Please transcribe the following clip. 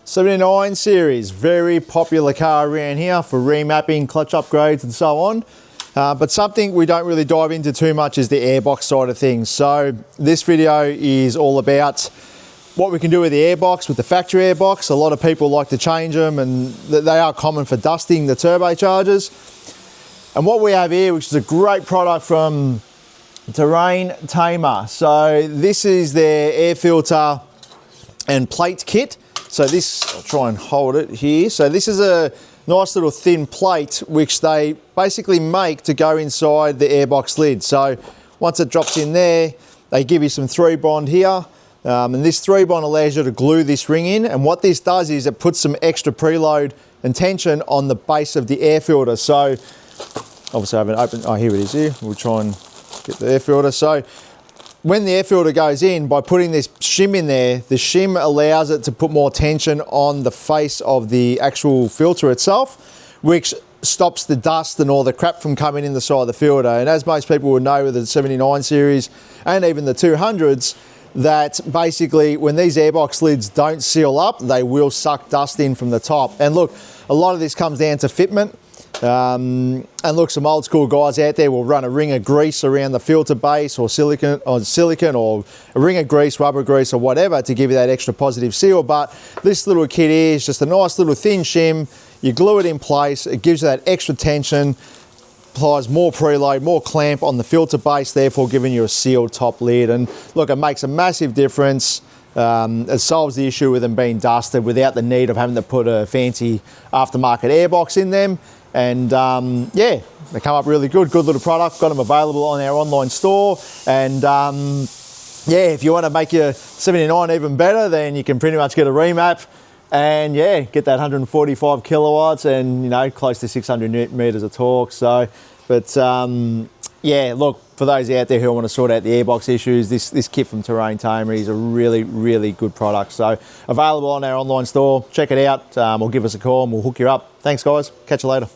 79 series, very popular car around here for remapping, clutch upgrades and so on. But something we don't really dive into too much is the airbox side of things. So this video is all about what we can do with the airbox, with the factory airbox. A lot of people like to change them, and they are common for dusting the turbochargers. And what we have here, which is a great product from Tarrain Tamer. So this is their air filter and plate kit. So this, I'll try and hold it here. So this is a nice little thin plate which they basically make to go inside the airbox lid. So once it drops in there, they give you some ThreeBond here. And this ThreeBond allows you to glue this ring in. And what this does is it puts some extra preload and tension on the base of the air filter. So obviously I haven't opened, oh here it is here. We'll try and get the air filter. So when the air filter goes in, by putting this shim in there, the shim allows it to put more tension on the face of the actual filter itself, which stops the dust and all the crap from coming in the side of the filter. And as most people would know with the 79 series and even the 200s, that basically when these airbox lids don't seal up, they will suck dust in from the top. And look, a lot of this comes down to fitment. And look, some old school guys out there will run a ring of grease around the filter base or silicone or a ring of grease, rubber grease or whatever to give you that extra positive seal. But this little kit here is just a nice little thin shim. You glue it in place, it gives you that extra tension, applies more preload, more clamp on the filter base, therefore giving you a sealed top lid. And look, it makes a massive difference. It solves the issue with them being dusted without the need of having to put a fancy aftermarket airbox in them. And yeah, they come up really good little product. Got them available on our online store. And yeah, if you want to make your 79 even better, then you can pretty much get a remap and yeah, get that 145 kilowatts and, you know, close to 600 newton meters of torque. So, but yeah, look, for those out there who want to sort out the airbox issues, this kit from Tarrain Tamer is a really good product. So available on our online store. Check it out, or give us a call and we'll hook you up. Thanks guys, catch you later.